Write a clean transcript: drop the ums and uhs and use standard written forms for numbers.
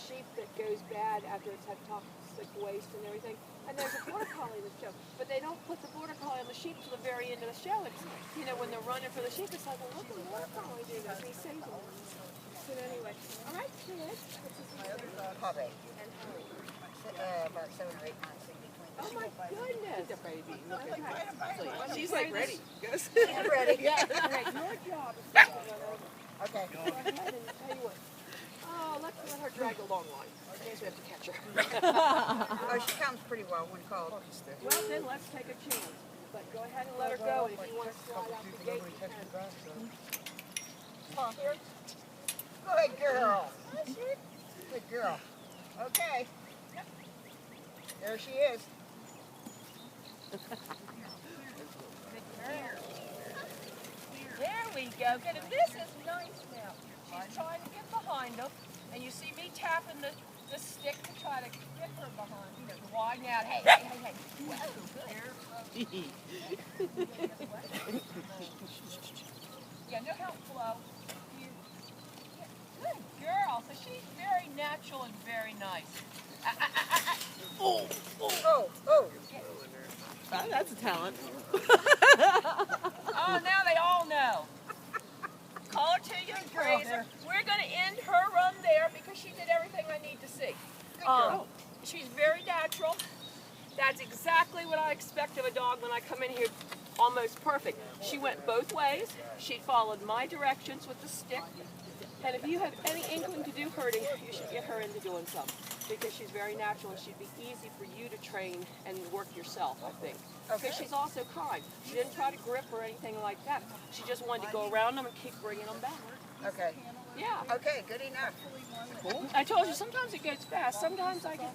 sheep that goes bad after it's had toxic waste and everything. And there's a border collie in the show, but they don't put the border collie on the sheep to the very end of the show. It's, you know, when they're running for the sheep, it's like, well, look at the border collie do this. He saves them. But anyway, all right, kids. Hobby. And Harry. About 7 or 8 months in between. Oh my goodness. She's a baby. Look at her. She's like ready. Goes. She's ready. Yeah. All right, your job is to run over. Okay. Go ahead and tell you what. Oh, let's let her drag the long line. In case we have to catch her. Oh, she comes pretty well when called. Well, then let's take a chance. But go ahead and let her go, and if you want to slide out the gate, you can. Come on, here. Good girl. Good girl. Okay. There she is. There we go. Good. And this is nice now. She's trying to get behind him, and you see me tapping the stick to try to get her behind, you know, to widen out. Hey, hey, hey, hey. Whoa, good. Yeah, no help flow. Good girl. So she's very natural and very nice. Oh, oh. That's a talent. Oh, now they all know. Call her to you and praise her. We're going to end her run there because she did everything I need to see. She's very natural. That's exactly what I expect of a dog when I come in here. Almost perfect. She went both ways. She followed my directions with the stick. And if you have any inkling to do herding, you should get her into doing some. Because she's very natural and she'd be easy for you to train and work yourself, I think. Because she's also kind. She didn't try to grip or anything like that. She just wanted to go around them and keep bringing them back. Okay. Yeah. Okay, good enough. I told you, sometimes it goes fast. Sometimes I get...